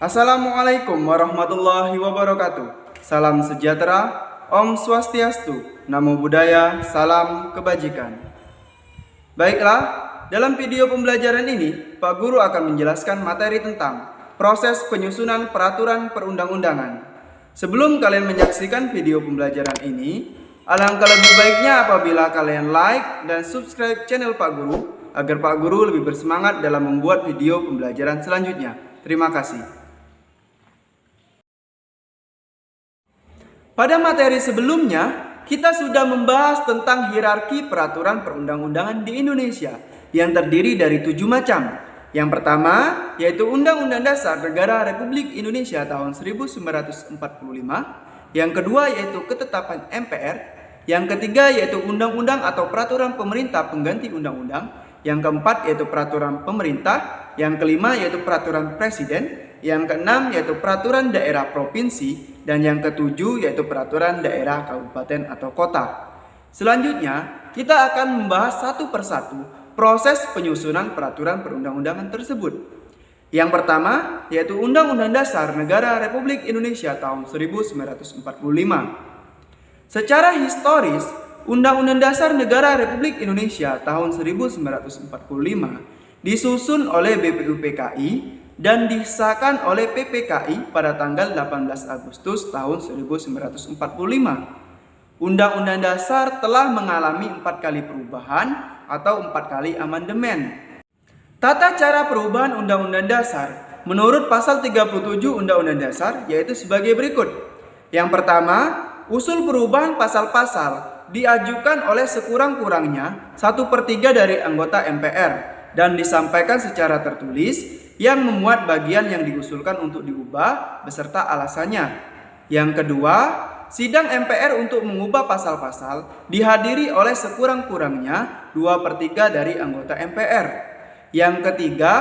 Assalamualaikum warahmatullahi wabarakatuh. Salam sejahtera, Om Swastiastu, Namo Buddhaya, salam kebajikan. Baiklah, dalam video pembelajaran ini, Pak Guru akan menjelaskan materi tentang proses penyusunan peraturan perundang-undangan. Sebelum kalian menyaksikan video pembelajaran ini, alangkah lebih baiknya apabila kalian like dan subscribe channel Pak Guru agar Pak Guru lebih bersemangat dalam membuat video pembelajaran selanjutnya. Terima kasih. Pada materi sebelumnya, kita sudah membahas tentang hierarki peraturan perundang-undangan di Indonesia yang terdiri dari 7 macam. Yang pertama, yaitu Undang-Undang Dasar Negara Republik Indonesia tahun 1945. Yang kedua, yaitu Ketetapan MPR. Yang ketiga, yaitu Undang-Undang atau Peraturan Pemerintah Pengganti Undang-Undang. Yang keempat, yaitu Peraturan Pemerintah. Yang kelima, yaitu Peraturan Presiden. Yang keenam, yaitu Peraturan Daerah Provinsi. Dan yang ketujuh, yaitu Peraturan Daerah Kabupaten atau Kota. Selanjutnya, kita akan membahas satu persatu proses penyusunan peraturan perundang-undangan tersebut. Yang pertama, yaitu Undang-Undang Dasar Negara Republik Indonesia tahun 1945. Secara historis, Undang-Undang Dasar Negara Republik Indonesia tahun 1945 disusun oleh BPUPKI dan disahkan oleh PPKI pada tanggal 18 Agustus tahun 1945. Undang-Undang Dasar telah mengalami 4 kali perubahan atau 4 kali amandemen. Tata cara perubahan Undang-Undang Dasar menurut pasal 37 Undang-Undang Dasar yaitu sebagai berikut. Yang pertama, usul perubahan pasal-pasal diajukan oleh sekurang-kurangnya 1/3 dari anggota MPR dan disampaikan secara tertulis yang memuat bagian yang diusulkan untuk diubah beserta alasannya. Yang kedua, sidang MPR untuk mengubah pasal-pasal dihadiri oleh sekurang-kurangnya 2/3 dari anggota MPR. Yang ketiga,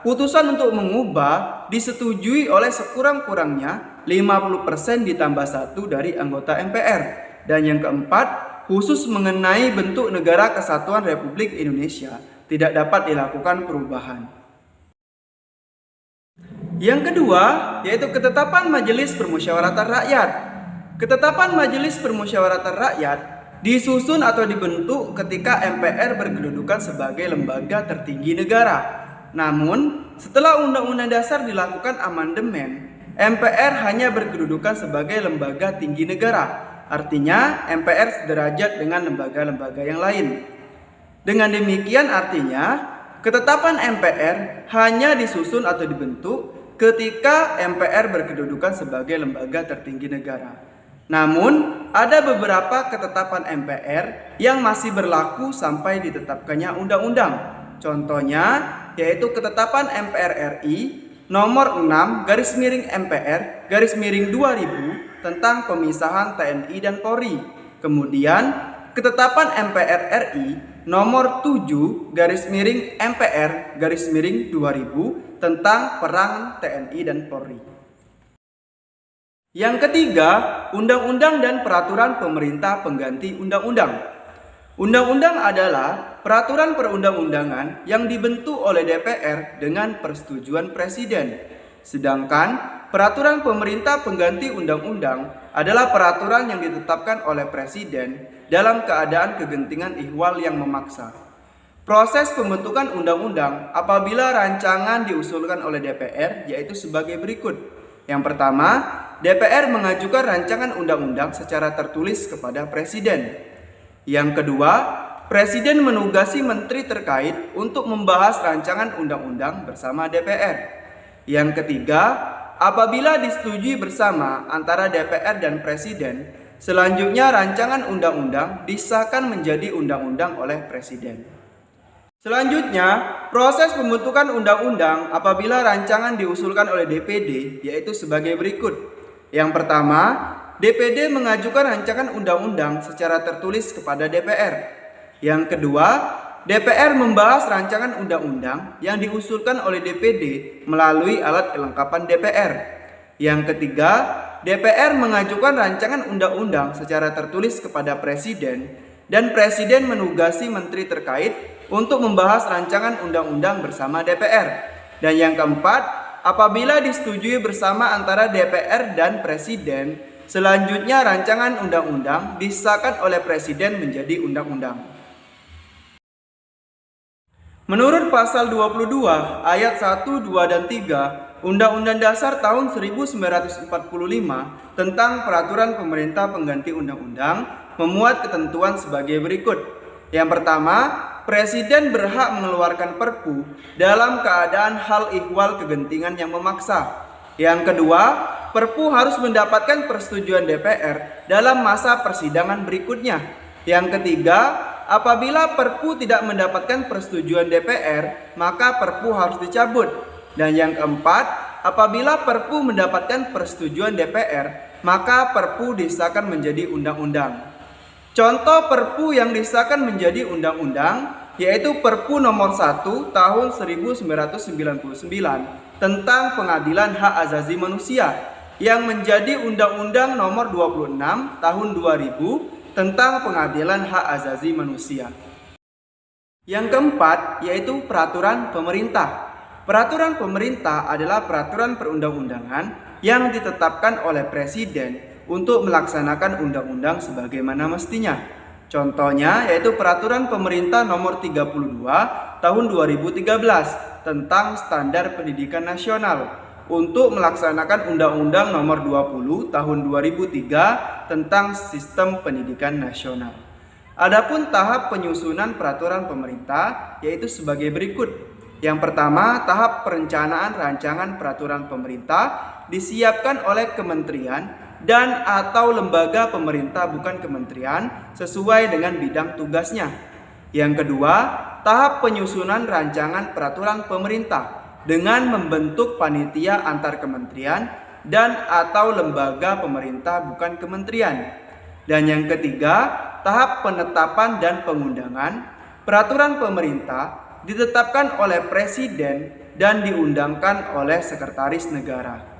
putusan untuk mengubah disetujui oleh sekurang-kurangnya 50% ditambah 1 dari anggota MPR. Dan yang keempat, khusus mengenai bentuk negara kesatuan Republik Indonesia tidak dapat dilakukan perubahan. Yang kedua, yaitu Ketetapan Majelis Permusyawaratan Rakyat. Ketetapan Majelis Permusyawaratan Rakyat disusun atau dibentuk ketika MPR berkedudukan sebagai lembaga tertinggi negara. Namun, setelah Undang-Undang Dasar dilakukan amandemen, MPR hanya berkedudukan sebagai lembaga tinggi negara. Artinya, MPR sederajat dengan lembaga-lembaga yang lain. Dengan demikian artinya, ketetapan MPR hanya disusun atau dibentuk ketika MPR berkedudukan sebagai lembaga tertinggi negara. Namun, ada beberapa ketetapan MPR yang masih berlaku sampai ditetapkannya undang-undang. Contohnya, yaitu Ketetapan MPR RI nomor 6/MPR/2000 tentang pemisahan TNI dan Polri. Kemudian, Ketetapan MPR RI nomor 7/MPR/2000 tentang peran TNI dan Polri. Yang ketiga, Undang-Undang dan Peraturan Pemerintah Pengganti Undang-Undang. Undang-undang adalah peraturan perundang-undangan yang dibentuk oleh DPR dengan persetujuan Presiden. Sedangkan peraturan pemerintah pengganti undang-undang adalah peraturan yang ditetapkan oleh Presiden dalam keadaan kegentingan ihwal yang memaksa. Proses pembentukan undang-undang apabila rancangan diusulkan oleh DPR yaitu sebagai berikut. Yang pertama, DPR mengajukan rancangan undang-undang secara tertulis kepada Presiden. Yang kedua, Presiden menugasi menteri terkait untuk membahas rancangan undang-undang bersama DPR. Yang ketiga, apabila disetujui bersama antara DPR dan Presiden, selanjutnya rancangan undang-undang disahkan menjadi undang-undang oleh Presiden. Selanjutnya, proses pembentukan undang-undang apabila rancangan diusulkan oleh DPD yaitu sebagai berikut. Yang pertama, DPD mengajukan rancangan undang-undang secara tertulis kepada DPR. Yang kedua, DPR membahas rancangan undang-undang yang diusulkan oleh DPD melalui alat kelengkapan DPR. Yang ketiga, DPR mengajukan rancangan undang-undang secara tertulis kepada Presiden dan Presiden menugasi menteri terkait untuk membahas rancangan undang-undang bersama DPR. Dan yang keempat, apabila disetujui bersama antara DPR dan Presiden, selanjutnya rancangan undang-undang disahkan oleh Presiden menjadi undang-undang. Menurut pasal 22 ayat 1, 2, dan 3 Undang-Undang Dasar tahun 1945 tentang peraturan pemerintah pengganti undang-undang memuat ketentuan sebagai berikut. Yang pertama, Presiden berhak mengeluarkan Perpu dalam keadaan hal ihwal kegentingan yang memaksa. Yang kedua, Perpu harus mendapatkan persetujuan DPR dalam masa persidangan berikutnya. Yang ketiga, apabila Perpu tidak mendapatkan persetujuan DPR, maka Perpu harus dicabut. Dan yang keempat, apabila Perpu mendapatkan persetujuan DPR, maka Perpu disahkan menjadi undang-undang. Contoh Perpu yang disahkan menjadi undang-undang yaitu Perpu nomor 1 tahun 1999 tentang pengadilan hak asasi manusia yang menjadi Undang-Undang nomor 26 tahun 2000 tentang pengadilan hak asasi manusia. Yang keempat yaitu peraturan pemerintah. Peraturan pemerintah adalah peraturan perundang-undangan yang ditetapkan oleh Presiden untuk melaksanakan undang-undang sebagaimana mestinya. Contohnya yaitu peraturan pemerintah nomor 32 tahun 2013 tentang standar pendidikan nasional untuk melaksanakan Undang-Undang nomor 20 tahun 2003 tentang sistem pendidikan nasional. Adapun tahap penyusunan peraturan pemerintah yaitu sebagai berikut. Yang pertama, tahap perencanaan rancangan peraturan pemerintah disiapkan oleh kementerian dan atau lembaga pemerintah bukan kementerian sesuai dengan bidang tugasnya. Yang kedua, tahap penyusunan rancangan peraturan pemerintah dengan membentuk panitia antar kementerian dan atau lembaga pemerintah bukan kementerian. Dan yang ketiga, tahap penetapan dan pengundangan peraturan pemerintah ditetapkan oleh Presiden dan diundangkan oleh Sekretaris Negara.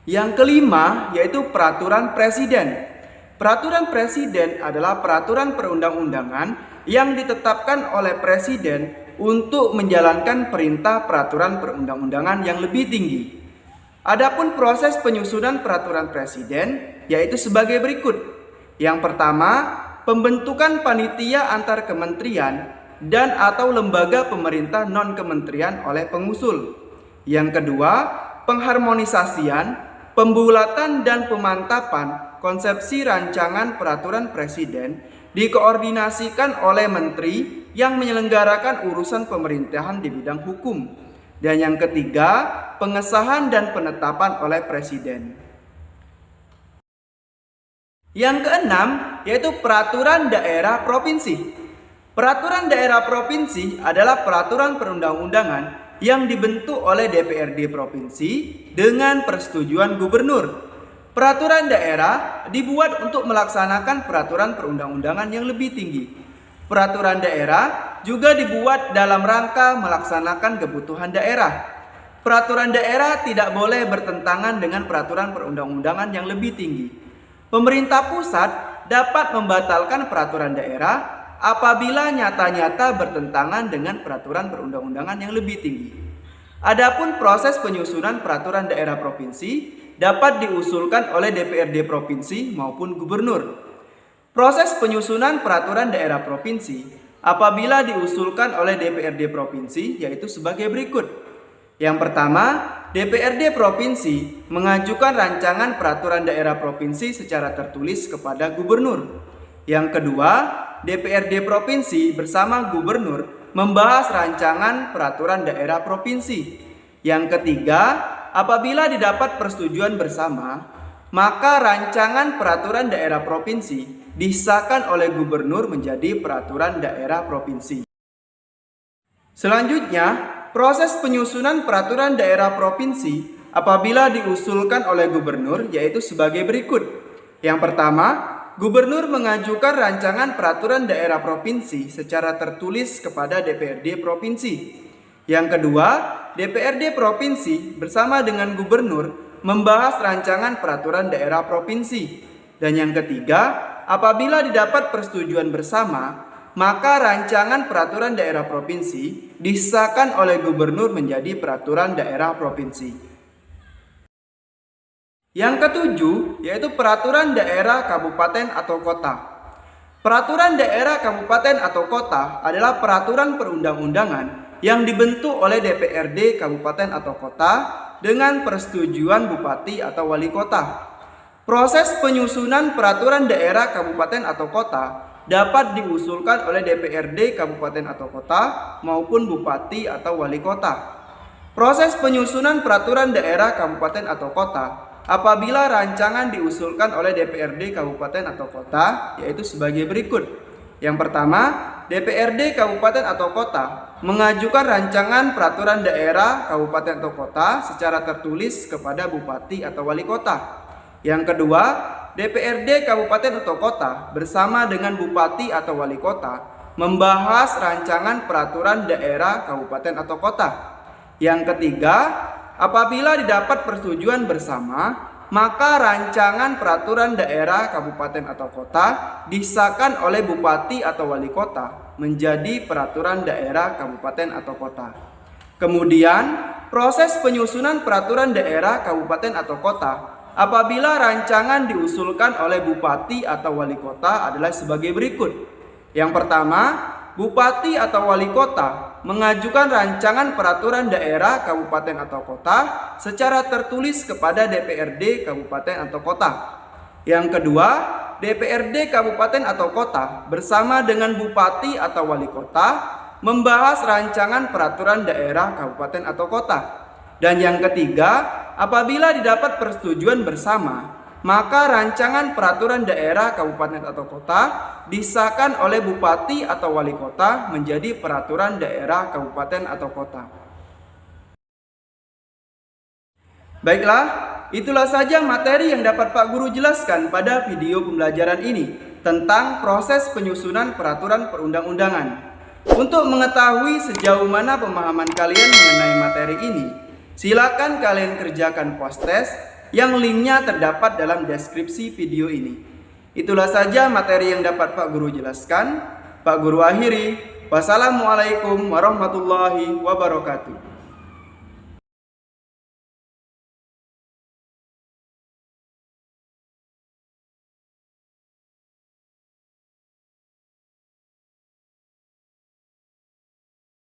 Yang kelima yaitu peraturan Presiden. Peraturan Presiden adalah peraturan perundang-undangan yang ditetapkan oleh Presiden untuk menjalankan perintah peraturan perundang-undangan yang lebih tinggi. Adapun proses penyusunan peraturan Presiden yaitu sebagai berikut. Yang pertama, pembentukan panitia antar kementerian dan atau lembaga pemerintah non-kementerian oleh pengusul. Yang kedua, pengharmonisasian, pembulatan dan pemantapan konsepsi rancangan peraturan Presiden dikoordinasikan oleh menteri yang menyelenggarakan urusan pemerintahan di bidang hukum. Dan yang ketiga, pengesahan dan penetapan oleh Presiden. Yang keenam yaitu peraturan daerah provinsi. Peraturan daerah provinsi adalah peraturan perundang-undangan yang dibentuk oleh DPRD provinsi dengan persetujuan gubernur. Peraturan daerah dibuat untuk melaksanakan peraturan perundang-undangan yang lebih tinggi. Peraturan daerah juga dibuat dalam rangka melaksanakan kebutuhan daerah. Peraturan daerah tidak boleh bertentangan dengan peraturan perundang-undangan yang lebih tinggi. Pemerintah pusat dapat membatalkan peraturan daerah apabila nyata-nyata bertentangan dengan peraturan perundang-undangan yang lebih tinggi. Adapun proses penyusunan peraturan daerah provinsi dapat diusulkan oleh DPRD provinsi maupun gubernur. Proses penyusunan peraturan daerah provinsi apabila diusulkan oleh DPRD provinsi yaitu sebagai berikut. Yang pertama, DPRD provinsi mengajukan rancangan peraturan daerah provinsi secara tertulis kepada gubernur. Yang kedua, DPRD provinsi bersama gubernur membahas rancangan peraturan daerah provinsi. Yang ketiga, apabila didapat persetujuan bersama, maka rancangan peraturan daerah provinsi disahkan oleh gubernur menjadi peraturan daerah provinsi. Selanjutnya, proses penyusunan peraturan daerah provinsi apabila diusulkan oleh gubernur yaitu sebagai berikut. Yang pertama, gubernur mengajukan rancangan peraturan daerah provinsi secara tertulis kepada DPRD provinsi. Yang kedua, DPRD provinsi bersama dengan gubernur membahas rancangan peraturan daerah provinsi. Dan yang ketiga, apabila didapat persetujuan bersama, maka rancangan peraturan daerah provinsi disahkan oleh gubernur menjadi peraturan daerah provinsi. Yang ketujuh, yaitu peraturan daerah kabupaten atau kota. Peraturan daerah kabupaten atau kota adalah peraturan perundang-undangan yang dibentuk oleh DPRD kabupaten atau kota dengan persetujuan bupati atau wali kota. Proses penyusunan peraturan daerah kabupaten atau kota dapat diusulkan oleh DPRD kabupaten atau kota maupun bupati atau wali kota. Proses penyusunan peraturan daerah kabupaten atau kota apabila rancangan diusulkan oleh DPRD kabupaten atau kota yaitu sebagai berikut. Yang pertama, DPRD kabupaten atau kota mengajukan rancangan peraturan daerah kabupaten atau kota secara tertulis kepada bupati atau wali kota. Yang kedua, DPRD kabupaten atau kota bersama dengan bupati atau wali kota membahas rancangan peraturan daerah kabupaten atau kota. Yang ketiga, apabila didapat persetujuan bersama, maka rancangan peraturan daerah kabupaten atau kota disahkan oleh bupati atau wali kota menjadi peraturan daerah kabupaten atau kota. Kemudian, proses penyusunan peraturan daerah kabupaten atau kota apabila rancangan diusulkan oleh bupati atau wali kota adalah sebagai berikut. Yang pertama, bupati atau wali kota mengajukan rancangan peraturan daerah kabupaten atau kota secara tertulis kepada DPRD kabupaten atau kota. Yang kedua, DPRD kabupaten atau kota bersama dengan bupati atau wali kota membahas rancangan peraturan daerah kabupaten atau kota. Dan yang ketiga, apabila didapat persetujuan bersama, maka rancangan peraturan daerah kabupaten atau kota disahkan oleh bupati atau wali kota menjadi peraturan daerah kabupaten atau kota. Baiklah, itulah saja materi yang dapat Pak Guru jelaskan pada video pembelajaran ini tentang proses penyusunan peraturan perundang-undangan. Untuk mengetahui sejauh mana pemahaman kalian mengenai materi ini, silakan kalian kerjakan post test yang linknya terdapat dalam deskripsi video ini. Itulah saja materi yang dapat Pak Guru jelaskan. Pak Guru akhiri. Wassalamualaikum warahmatullahi wabarakatuh.